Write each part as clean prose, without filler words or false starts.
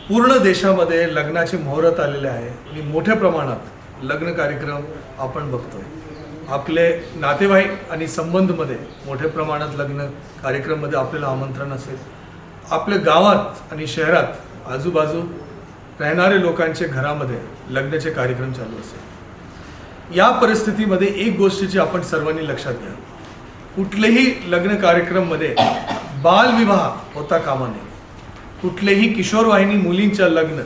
पूर्ण देशामध्ये लग्नाचे मुहूर्त आलेले आहे आणि मोठ्या प्रमाणात लग्न कार्यक्रम आपण बघतोय। आपले नातेवाईक आणि संबंधमध्ये मोठ्या प्रमाणात लग्न कार्यक्रममध्ये आपल्याला आमंत्रण असेल। आपल्या गावात आणि शहरात आजूबाजू राहणारे लोकांचे घरामध्ये लग्नाचे कार्यक्रम चालू असेल। या परिस्थितीमध्ये एक गोष्टीची आपण सर्वांनी लक्षात घ्या, कुठलेही लग्न कार्यक्रममध्ये बालविवाह होता कामा नये। कुठलेही किशोरवाहिनी मुलींच्या लग्न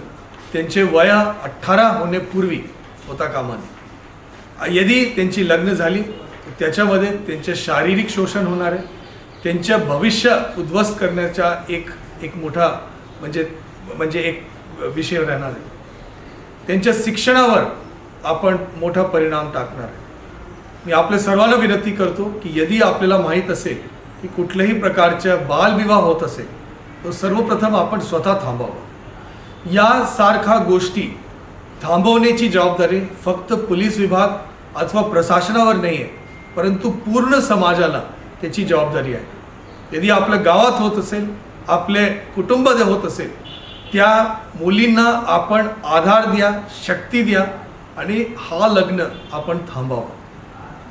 त्यांचे वय 18 होण्यापूर्वी होता कामा नये। यदि त्यांची लग्न झाली तर त्याच्यामध्ये त्यांचे शारीरिक शोषण होणार आहे, त्यांचे भविष्य उद्ध्वस्त करण्याचा एक मोठा म्हणजे एक विषय राहणार आहे। त्यांच्या शिक्षणावर आपण मोठा परिणाम टाकणार आहे। मी आपल्या सर्वांना विनंती करतो की यदि आपल्याला माहीत असेल की कुठल्याही प्रकारचा बालविवाह होत असेल तर सर्वप्रथम आपण स्वतः थांबावं। या सारख्या गोष्टी थांबवण्याची जबाबदारी फक्त पोलीस विभाग अथवा प्रशासनावर नाही आहे, परंतु पूर्ण समाजाला त्याची जबाबदारी आहे। यदि आपल्या गावात होत असेल, आपले कुटुंबात होत असेल, त्या मुलींना आपण आधार द्या, शक्ती द्या आणि हा लग्न आपण थांबवा।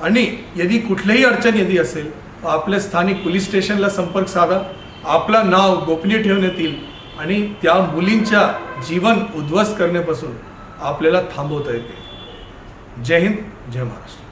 आणि यदि कुठलीही अडचण यदि असेल तर आपल्या स्थानिक पोलीस स्टेशनला संपर्क साधा, आपला नाव गोपनीय ठेवण्यात येईल आणि त्या मुलींच्या जीवन उद्ध्वस्त करण्यापासून आपल्याला थांबवता येते। जय हिंद, जय महाराष्ट्र।